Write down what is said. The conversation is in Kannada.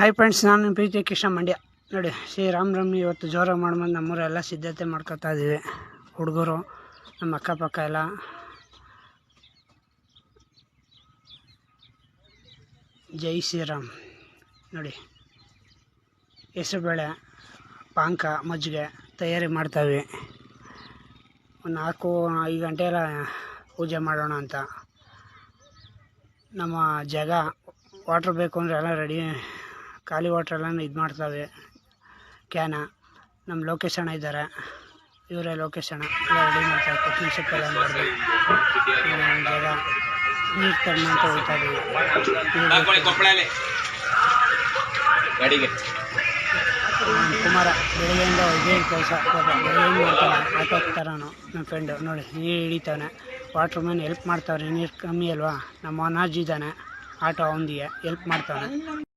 ಹಾಯ್ ಫ್ರೆಂಡ್ಸ್, ನಾನು ಪ್ರೀತಿ ಕೃಷ್ಣ ಮಂಡ್ಯ. ನೋಡಿ, ಶ್ರೀರಾಮನವಮಿ ಇವತ್ತು ಜೋರಾಗಿ ಮಾಡ್ಬಂದು ನಮ್ಮೂರೆಲ್ಲ ಸಿದ್ಧತೆ ಮಾಡ್ಕೊತಾ ಇದ್ದೀವಿ. ಹುಡುಗರು ನಮ್ಮ ಅಕ್ಕಪಕ್ಕ ಎಲ್ಲ ಜೈ ಶ್ರೀರಾಮ್. ನೋಡಿ, ಹೆಸರುಬೇಳೆ, ಪಾನಕ, ಮಜ್ಜಿಗೆ ತಯಾರಿ ಮಾಡ್ತಾವೆ. ಒಂದು 4-5 ಗಂಟೆ ಎಲ್ಲ ಪೂಜೆ ಮಾಡೋಣ ಅಂತ. ನಮ್ಮ ಜಾಗ ವಾಟ್ರ್ ಬೇಕು ಅಂದರೆ ಎಲ್ಲ ರೆಡಿ, ಖಾಲಿ ವಾಟ್ರೆಲ್ಲ ಇದು ಮಾಡ್ತಾವೆ. ಕ್ಯಾನ ನಮ್ಮ ಲೋಕೇಶ್ ಅಣ್ಣ ಇದ್ದಾರೆ, ಇವರೇ ಲೋಕೇಶ್ ಅಣ್ಣ ಎಲ್ಲ ರೆಡಿ ಮಾಡ್ತಾರೆ. ಕೊತ್ತಂಬರಿ ಸೊಪ್ಪೆಲ್ಲ ಮಾಡಿ ಜಾಗ ನೀರು ತಗೊಂಡು ಹೋಗ್ತಾ ಇದ್ದೀವಿ. ಕುಮಾರ ಬೆಳಗ್ಗೆಯಿಂದ ಇದೇ ಕೆಲಸ, ಬೆಳಗ್ಗೆಯಿಂದ ಮಾಡ್ತಾನೆ. ಆಟೋ ತರೋನು ನಮ್ಮ ಫ್ರೆಂಡು. ನೋಡಿ, ನೀರು ಹಿಡಿತಾನೆ, ವಾಟ್ರ್ ಮ್ಯಾನ್ ಹೆಲ್ಪ್ ಮಾಡ್ತಾವ್ರೆ. ನೀರು ಕಮ್ಮಿ ಅಲ್ವಾ, ನಮ್ಮ ಅನಾಜ್ ಇದ್ದಾನೆ, ಆಟೋ ಅವನಿಗೆ ಹೆಲ್ಪ್ ಮಾಡ್ತಾನೆ.